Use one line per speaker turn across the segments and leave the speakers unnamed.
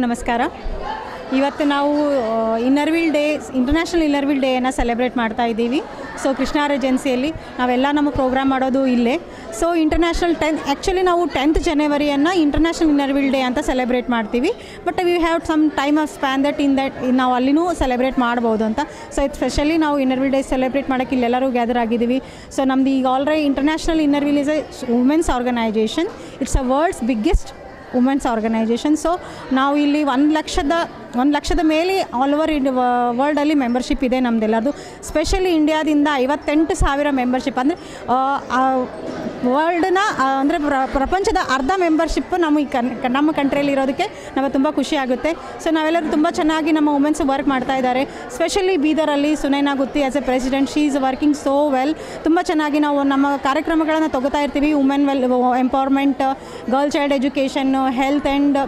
ನಮಸ್ಕಾರ. ಇವತ್ತು ನಾವು ಇನ್ನರ್ವಿಲ್ ಡೇ, ಇಂಟರ್ನ್ಯಾಷನಲ್ ಇನ್ನರ್ವಿಲ್ ಡೇಯನ್ನು ಸೆಲೆಬ್ರೇಟ್ ಮಾಡ್ತಾ ಇದ್ದೀವಿ. ಸೊ ಕೃಷ್ಣ ರೆಜೆನ್ಸಿಯಲ್ಲಿ ನಾವೆಲ್ಲ ನಮ್ಮ ಪ್ರೋಗ್ರಾಮ್ ಮಾಡೋದು ಇಲ್ಲೇ. ಸೊ ಇಂಟರ್ನ್ಯಾಷನಲ್ ಆ್ಯಕ್ಚುಲಿ ನಾವು 10th ಜನವರಿಯನ್ನು ಇಂಟರ್ನ್ಯಾಷನಲ್ ಇನ್ನರ್ವಿಲ್ ಡೇ ಅಂತ ಸೆಲೆಬ್ರೇಟ್ ಮಾಡ್ತೀವಿ. But we have some time of span that ನಾವು ಅಲ್ಲಿನೂ ಸೆಲೆಬ್ರೇಟ್ ಮಾಡ್ಬೋದು ಅಂತ. ಸೊ ಇದು ಸ್ಪೆಷಲಿ ನಾವು ಇನ್ನರ್ವಿಲ್ ಡೇ ಸೆಲೆಬ್ರೇಟ್ ಮಾಡೋಕ್ಕೆ ಇಲ್ಲೆಲ್ಲರೂ ಗ್ಯಾದರ್ ಆಗಿದ್ದೀವಿ. ಸೊ ನಮ್ದು ಈಗ already international Inner Wheel is a women's organisation. It's a world's biggest women's organisation. So ನಾವು ಇಲ್ಲಿ 1 ಲಕ್ಷದ ಮೇಲೆ ಆಲ್ ಓವರ್ ವರ್ಲ್ಡಲ್ಲಿ ಮೆಂಬರ್ಶಿಪ್ ಇದೆ ನಮ್ಮದೆಲ್ಲದು. ಸ್ಪೆಷಲಿ ಇಂಡಿಯಾದಿಂದ 58,000 ಮೆಂಬರ್ಶಿಪ್, ಅಂದರೆ ವರ್ಲ್ಡ್ನ ಅಂದರೆ ಪ್ರಪಂಚದ ಅರ್ಧ ಮೆಂಬರ್ಶಿಪ್ ನಮ್ಮ ಕಂಟ್ರಿಯಲ್ಲಿ ಇರೋದಕ್ಕೆ ನಮಗೆ ತುಂಬ ಖುಷಿ ಆಗುತ್ತೆ. ಸೊ ನಾವೆಲ್ಲರೂ ತುಂಬ ಚೆನ್ನಾಗಿ ನಮ್ಮ ವುಮೆನ್ಸ್ ವರ್ಕ್ ಮಾಡ್ತಾ ಇದ್ದಾರೆ. ಸ್ಪೆಷಲಿ ಬೀದರಲ್ಲಿ Sunaina Gutti as a president, she is working so well. ತುಂಬ ಚೆನ್ನಾಗಿ ನಾವು ನಮ್ಮ ಕಾರ್ಯಕ್ರಮಗಳನ್ನು ತಗೋತಾ ಇರ್ತೀವಿ. Women empowerment, girl child education, health and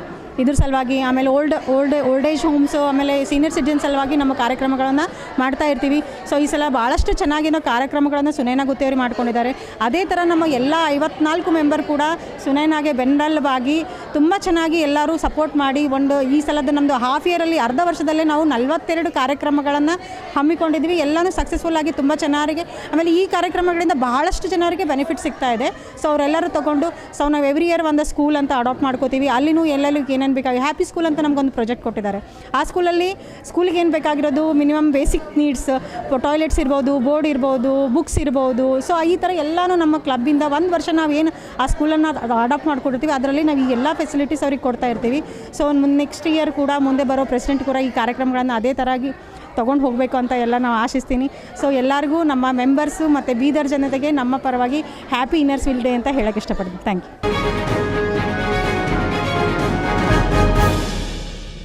ಇದ್ರ ಸಲುವಾಗಿ, ಆಮೇಲೆ ಓಲ್ಡ್ ಏಜ್ ಹೋಮ್ಸು, ಆಮೇಲೆ ಸೀನಿಯರ್ ಸಿಟಿಜನ್ ಸಲುವಾಗಿ ನಮ್ಮ ಕಾರ್ಯಕ್ರಮಗಳನ್ನು ಮಾಡ್ತಾ ಇರ್ತೀವಿ. ಸೊ ಈ ಸಲ ಭಾಳಷ್ಟು ಚೆನ್ನಾಗಿ ನಾವು ಕಾರ್ಯಕ್ರಮಗಳನ್ನು ಸುನೈನಾ ಗುತ್ತಿಯವರು ಮಾಡ್ಕೊಂಡಿದ್ದಾರೆ. ಅದೇ ಥರ ನಮ್ಮ ಎಲ್ಲ 54 ಮೆಂಬರ್ ಕೂಡ ಸುನೈನಾಗೆ ಬೆನ್ನೆಲುಬಾಗಿ ತುಂಬ ಚೆನ್ನಾಗಿ ಎಲ್ಲರೂ ಸಪೋರ್ಟ್ ಮಾಡಿ ಈ ಸಲದ ನಮ್ಮದು ಹಾಫ್ ಇಯರಲ್ಲಿ ಅರ್ಧ ವರ್ಷದಲ್ಲೇ ನಾವು 42 ಕಾರ್ಯಕ್ರಮಗಳನ್ನು ಹಮ್ಮಿಕೊಂಡಿದ್ವಿ. ಎಲ್ಲನೂ ಸಕ್ಸಸ್ಫುಲ್ಲಾಗಿ ತುಂಬ ಚೆನ್ನಾಗಿ, ಆಮೇಲೆ ಈ ಕಾರ್ಯಕ್ರಮಗಳಿಂದ ಭಾಳಷ್ಟು ಜನರಿಗೆ ಬೆನಿಫಿಟ್ ಸಿಗ್ತಾ ಇದೆ. ಸೊ ಅವರೆಲ್ಲರೂ ತೊಗೊಂಡು ನಾವು ಎವ್ರಿ ಇಯರ್ ಒಂದು ಸ್ಕೂಲ್ ಅಂತ ಅಡಾಪ್ಟ್ ಮಾಡ್ಕೋತೀವಿ. ಅಲ್ಲಿನೂ ಎಲ್ಲೆಲ್ಲೂ ಏನೇನು ಬೇಕಾಗಿ ಹ್ಯಾಪಿ ಸ್ಕೂಲ್ ಅಂತ ನಮಗೊಂದು ಪ್ರಾಜೆಕ್ಟ್ ಕೊಟ್ಟಿದ್ದಾರೆ. ಆ ಸ್ಕೂಲಿಗೆ ಏನು ಬೇಕಾಗಿರೋದು ಮಿನಿಮಮ್ ಬೇಸಿಕ್ ನೀಡ್ಸ್, ಟಾಯ್ಲೆಟ್ಸ್ ಇರ್ಬೋದು, ಬೋರ್ಡ್ ಇರ್ಬೋದು, ಬುಕ್ಸ್ ಇರ್ಬೋದು. ಸೊ ಈ ಥರ ಎಲ್ಲನೂ ನಮ್ಮ ಕ್ಲಬ್ಬಿಂದ 1 ವರ್ಷ ನಾವೇನು ಆ ಸ್ಕೂಲನ್ನು ಅಡಾಪ್ಟ್ ಮಾಡ್ಕೊಡ್ತೀವಿ, ಅದರಲ್ಲಿ ನಾವು ಈ ಎಲ್ಲ ಫೆಸಿಲಿಟೀಸ್ ಅವ್ರಿಗೆ ಕೊಡ್ತಾ ಇರ್ತೀವಿ. ಸೊ ನೆಕ್ಸ್ಟ್ ಇಯರ್ ಕೂಡ ಮುಂದೆ ಬರೋ ಪ್ರೆಸಿಡೆಂಟ್ ಕೂಡ ಈ ಕಾರ್ಯಕ್ರಮಗಳನ್ನು ಅದೇ ಥರಾಗಿ ತೊಗೊಂಡು ಹೋಗಬೇಕು ಅಂತ ಎಲ್ಲ ನಾವು ಆಶಿಸ್ತೀನಿ. ಸೊ ಎಲ್ಲರಿಗೂ ನಮ್ಮ ಮೆಂಬರ್ಸು ಮತ್ತು ಬೀದರ್ ಜನತೆಗೆ ನಮ್ಮ ಪರವಾಗಿ ಹ್ಯಾಪಿ ಇನ್ನರ್ವಿಲ್ ಡೇ ಅಂತ ಹೇಳೋಕ್ಕೆ ಇಷ್ಟಪಡ್ತೀನಿ. Thank you.